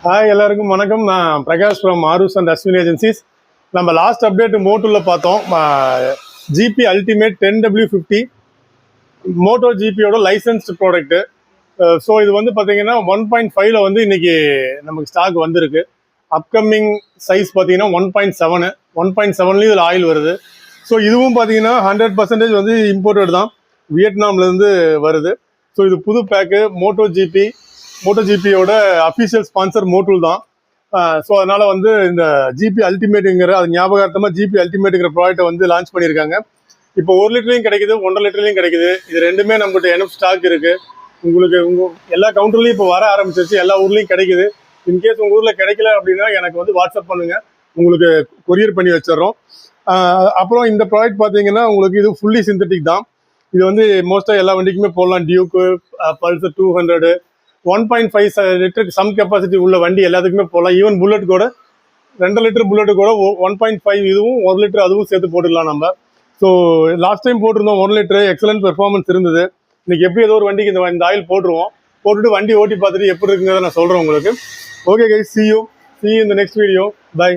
Hi எல்லாருக்கும் வணக்கம். நான் Prakash from Aarus and Ashwin agencies. நம்ம லாஸ்ட் அப்டேட் மோட்டோவில் பார்த்தோம். ஜிபி அல்டிமேட் 10W50 மோட்டோ ஜிபியோட லைசன்ஸ்டு ப்ராடக்ட்டு. ஸோ இது வந்து பார்த்தீங்கன்னா 1.5 வந்து இன்னைக்கு நமக்கு ஸ்டாக் வந்திருக்கு. அப்கமிங் சைஸ் பார்த்தீங்கன்னா 1.7. 1.7லேயும் இதில் ஆயில் வருது. ஸோ இதுவும் பார்த்தீங்கன்னா 100% வந்து இம்போர்ட்டட் தான், வியட்நாம்லேருந்து வருது. ஸோ இது புது பேக்கு. மோட்டோ ஜிபியோட அஃபிஷியல் ஸ்பான்சர் மோட்டூல் தான். ஸோ அதனால வந்து இந்த ஜிபி அல்டிமேட்டுங்கிற அது ஞாபகார்த்தமாக ஜிபி அல்டிமேட்டுங்கிற ப்ராடக்ட்டை வந்து லான்ச் பண்ணியிருக்காங்க. இப்போ 1 லிட்டர்லையும் கிடைக்குது, 1.5 லிட்டர்லையும் கிடைக்குது. இது ரெண்டுமே நம்மகிட்ட எனஃப் ஸ்டாக் இருக்கு. உங்களுக்கு எல்லா கவுண்டர்லையும் இப்போ வர ஆரம்பிச்சிருச்சு, எல்லா ஊர்லேயும் கிடைக்குது. இன்கேஸ் உங்கள் ஊரில் கிடைக்கல அப்படின்னா எனக்கு வந்து வாட்ஸ்அப் பண்ணுங்க, உங்களுக்கு கொரியர் பண்ணி வச்சிடறோம். அப்புறம் இந்த ப்ராடக்ட் பார்த்தீங்கன்னா உங்களுக்கு இது ஃபுல்லி சிந்தட்டிக் தான். இது வந்து மோஸ்ட்டாக எல்லா வண்டிக்குமே போடலாம். டியூக்கு, பல்சர் 200, 1.5 லிட்டருக்கு சம் கெப்பாசிட்டி உள்ள வண்டி எல்லாத்துக்குமே போகலாம். ஈவன் புல்லட் கூட 2 லிட்டர் புல்லட்டு கூட 1.5 இதுவும் 1 லிட்டர் அதுவும் சேர்த்து போட்டுக்கலாம் நம்ம. ஸோ லாஸ்ட் டைம் போட்டிருந்தோம் 1 லிட்டரு, எக்ஸலண்ட் பெர்ஃபார்மன்ஸ் இருந்தது. இன்னைக்கு எப்படி ஏதோ ஒரு வண்டிக்கு இந்த ஆயில் போட்டுருவோம். போட்டுட்டு வண்டி ஓட்டி பார்த்துட்டு எப்படி இருக்குங்கிறத நான் சொல்கிறேன் உங்களுக்கு. Okay guys, see you in the next video. Bye.